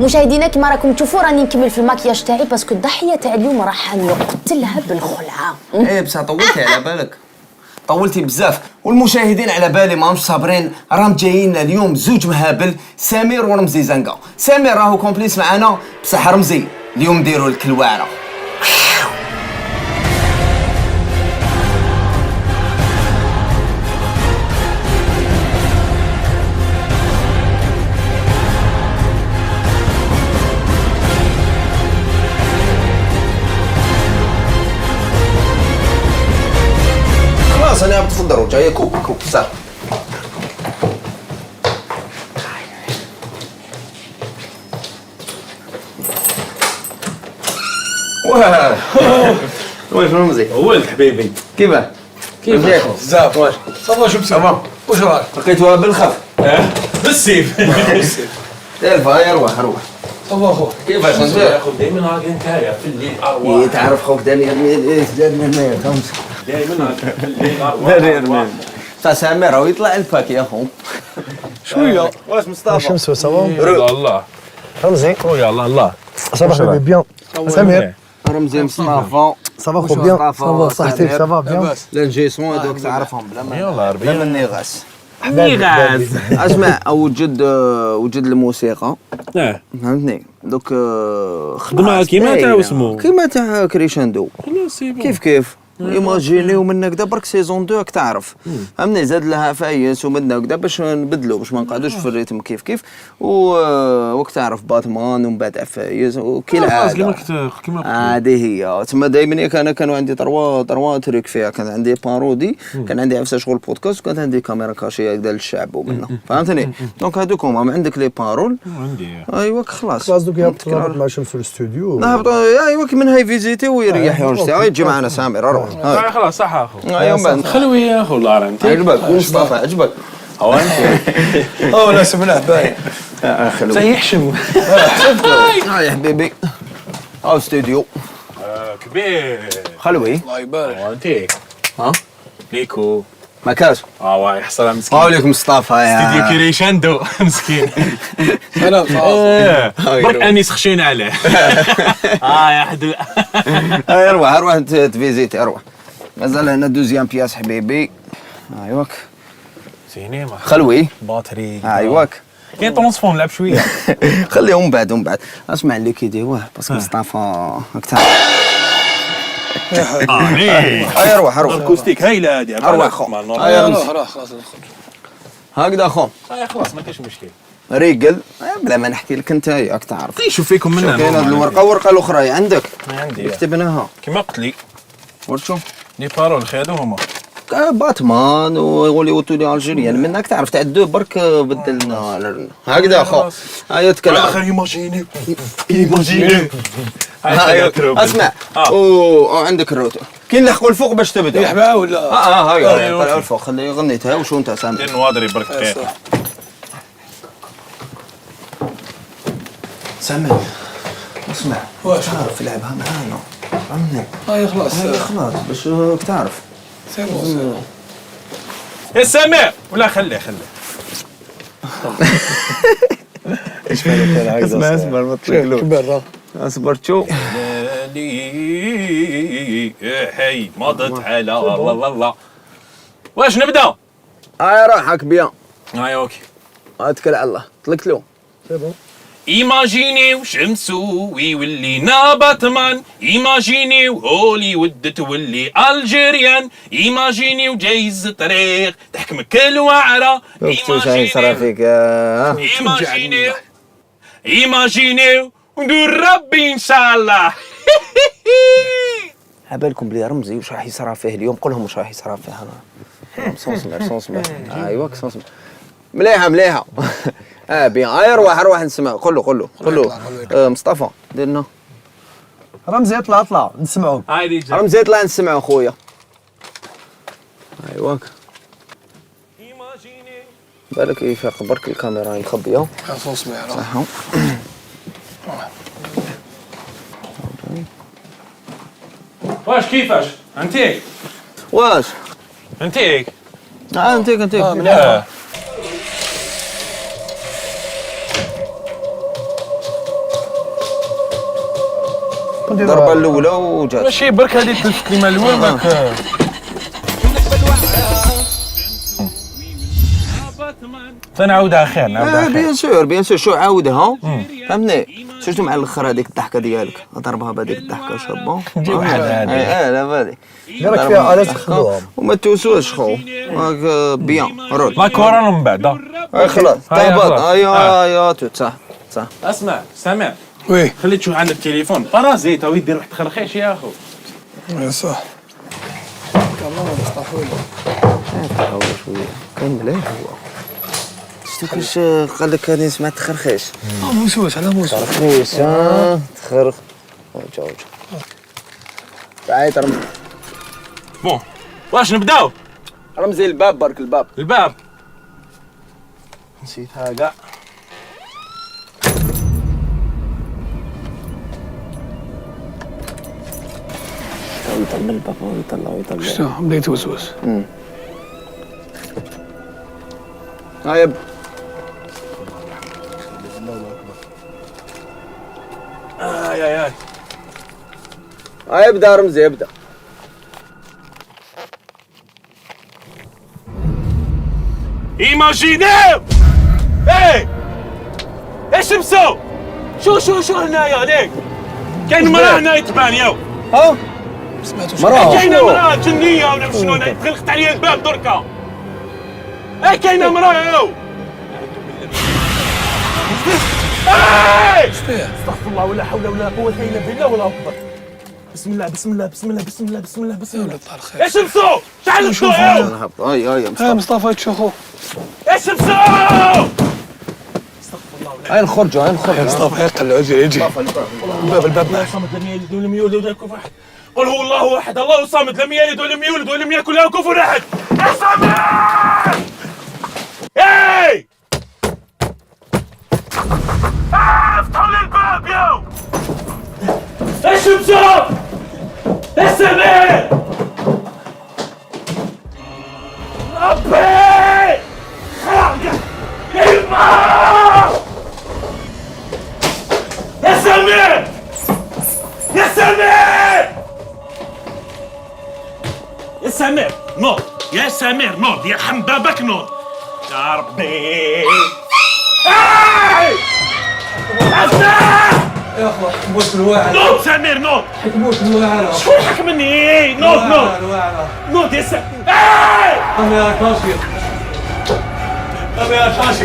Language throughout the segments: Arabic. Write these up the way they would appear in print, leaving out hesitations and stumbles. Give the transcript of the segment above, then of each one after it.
مشاهدينا كما راكم تشوفوا راني نكمل في الماكياج تاعي باسكو الضحيه تاع اليوم راح نقتلها بالخلعه. ايه بصح طولتي على بالك، طولتي بزاف، والمشاهدين على بالي ماهمش صابرين، راهم جايين اليوم زوج مهابل، سمير ورمزي زنقه. سمير راهو كومبليس معانا، بصح رمزي اليوم نديروا لك الواعره. خلاص انا بتفضلوا جايه كوب صح. واه واش رمزي ولد حبيبي كيفاه؟ كيف بزاف واش صافا شو مسوي؟ واش راك؟ لقيتوها بالخف بالسيف تعرفها يا روح صافا اخويا كيفاش انت؟ ياخذ دائما هاك نتايا في الليل ارواح تعرف خوك داني زادنا هنايا خمسه دائما هاك في الليل ارواح تاع سامر راهو يطلع الفاك يا خو شويه واش مصطفى شمسو صافا الله رمزي خويا الله صافا حبيبي بيان سمير رمزي مصطفى صافا خو بيان صافا صحتك صافا بيان لا نجيسون هذوك تعرفهم يلا بلا من نغاس نغاز اسمع وجد الموسيقى اه فهمتني دوك خدمة كيما تاع واسمو كيما تاع كريشاندو لا سي بون كيف ايماجينيو من هكذا برك سيزون 2 راك تعرف فهمني زاد لها فايس ومن هكذا باش نبدلو باش ما نقعدوش في الريتم كيف وك تعرف باتمان ومن بعد فايس وكي العاده كيما هذه هي تما دائما انا كانوا عندي تروا تريك فيها. كان عندي بارودي، كان عندي عفسه شغل بودكاست، وكانت عندي كاميرا كاشيه هكذا للشعب ومنه فهمتني. دونك هذوك هما عندك لي بارول عندي ايوا خلاص دوك يهبطوا مع شمس في الاستوديو نهبطوا ايوا كي من هاي فيزيتي ويريح يونجتي يجي معنا سامر روح خلاص صح اخو ايوا خلوي يا اخو الله رانتي عجبك مصطفى عجبك هو انت او لا سمعه باين زي يحشم يا حبيبي او استوديو كبير خلوي الله يبارك هو انت ها ليكو مكاش واي يحصل مسكين عليكم مصطفى استديو يا كريشاندو مسكين انا برك انيس خشينا عليه يا حدو اروح تفيزيتي اروح مازال هنا دوزيام بياس حبيبي ايواك سينما خلوي باتري ايواك كاين ترونسفون نلعب شويه خليهم بعد اسمع اللي كيديروه باسكو مصطفى راك تعرف اروح الكوستيك هايله هادي اروح خو روح خلاص هكذا خو خلاص ما كاينش مشكل ريقل بلا ما نحكي لك انت ياك تعرف شوف فيكم منها كاين هاد الورقه الاخرى عندك عندي كتبناها كيما قلت لي ورشو لي بارول خيادوهما باتمان وهوليوود تولي الجيريان منك تعرف تاع الدو برك بدلنا هكذا اخو هيا تكلم ايماجيني اسمع عندك الروتو كاين اللي حقوا الفوق باش تبدا يحبها ولا هاي طلعوا الفوق خلي غنيتها وشو انت سامع دير نوادري برك دقيقه سامع اسمع واش تعرف لعبها معانا فهمني هاي خلاص خلاص باش تعرف يا سامع ولا خليه ايش بالك هكذا اسمع ما تطلقلوش كبر اصبر شو هاي مضت على الله واش نبدا راحك بيان اوكي اتكل على الله طلقت له ايماجينيو شمسو ويولينا باتمان ايماجينيو هوليوود تولي الجيريان ايماجينيو جايز طريق تحكمك الوعره ايماجينيو ندور ربي ان شاء الله عبالكم بلي رمزي واش راح يصرى فيه اليوم قول لهم واش راح يصرى فيه انا صونسمير ايوا صونسمير مليحه بيان اروح نسمع قول له مصطفى دير لنا رمزي اطلع نسمعوا رمزي اطلع نسمعوا خويا ايواك بالك يفيق برك الكاميرا مخبيه خلاص سمع صح واش كيفاش انتيك واش انتيك انتيك الضربه الاولى وجات. ماشي برك هذه تلفت لي مال الوين ماك. تنعاودها خير نعاودها خير. بيان سور شو عاودها فهمتني. شفتو مع الاخر هذيك الضحكه ديالك ضربها بهذيك الضحكه شابه. نجي واحد هذه. لا بهذيك راك فيها الاش تخدوها. وما توسوش خو هاك بيان رول. لا كورة من بعد. خلاص تهبط. ايوا توت صح. اسمع سامع، وي خلي تشوف عندك تليفون بارازيت او يدير واحد تخرخيش يا اخو. صح. كمان مستحيل. كان مليح هو. شفتو كيفاش قال لك هاني سمعت تخرخيش. موسوس على موسوس. تخرخيش تخرخ. وجا تعيط رمزي. بون واش نبداو؟ رمزي الباب برك الباب. الباب نسيتها كاع. يطلع الباب ويطلع. شنو بدا يتوسوس. هاي اي هاي ابدا رمزي ابدا. ايماجينيو. ايه ايش مسو؟ شو هنايا ليك؟ كاين مراه هنا تبان ياو. ها سمعتوا مراه كاينه مراه جنيه ولا شنو غلقت عليا الباب دركا. اي كاينه مراه ياو. استغفر الله ولا حول ولا قوة الا بالله ولا اكبر. بسم الله بسم الله بسم الله بسم الله بسم الله بسم الله. ايش مسو؟ تعال مسو ياو. هاي مصطفى تشوفوا. ايش مسو؟ هاي نخرجوا مصطفى يقلع يجي. الباب معك. صمد لم يلد ولم يولد ولم يكن احد. قل هو الله احد الله الصمد لم يلد ولم يولد ولم يكن له كفوا احد. يا سامر! اي! افتحوا لي الباب ياو! ايش مسو؟ يا سامر! ربي! يا سامر! يا سامر! يا سامر نوض. يا سامر نوض يرحم بابك نوض. يا ربي. اي! يا اخو موت الواعر. نوض سامر نوض. موت الواعر. شكون حكمني؟ نوض نوض يا سامر. اي! انا يا كاشير. يا شاشي.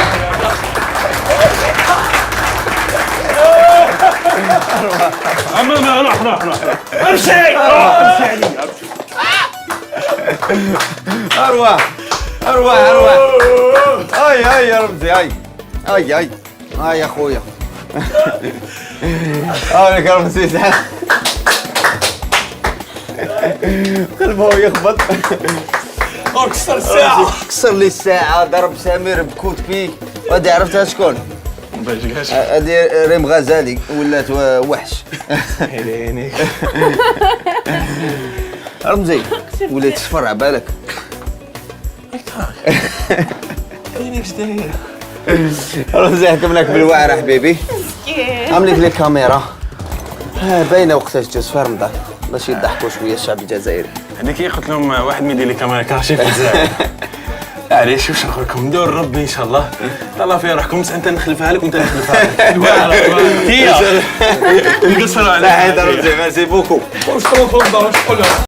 روح امشي علي اروح هاي يا رمزي هاي يا اخويا. هاك رمزي قلبه يخبط. كسر الساعة. كسر لي الساعة ضرب سمير بكوت بيك. وهادي عرفتها شكون؟ هادي ريم غزالي ولات وحش. رمزي وليت تصفر عبالك. رمزي حكمناك بالوعر حبيبي. عملت لي كاميرا باينه وقتاش جوز في رمضان باش يضحكوا شويه الشعب الجزائري. هذيك قلت لهم واحد ما يدير لي كاميرا كاشي في الجزائر. علاش واش نقول لكم ندور ربي ان شاء الله. طلع في روحكم انت نخلفها لك وانت نخلفها لك. هي نقصروا عليك. لا هذا رمزي ميرسي بوكو. واش تروحوا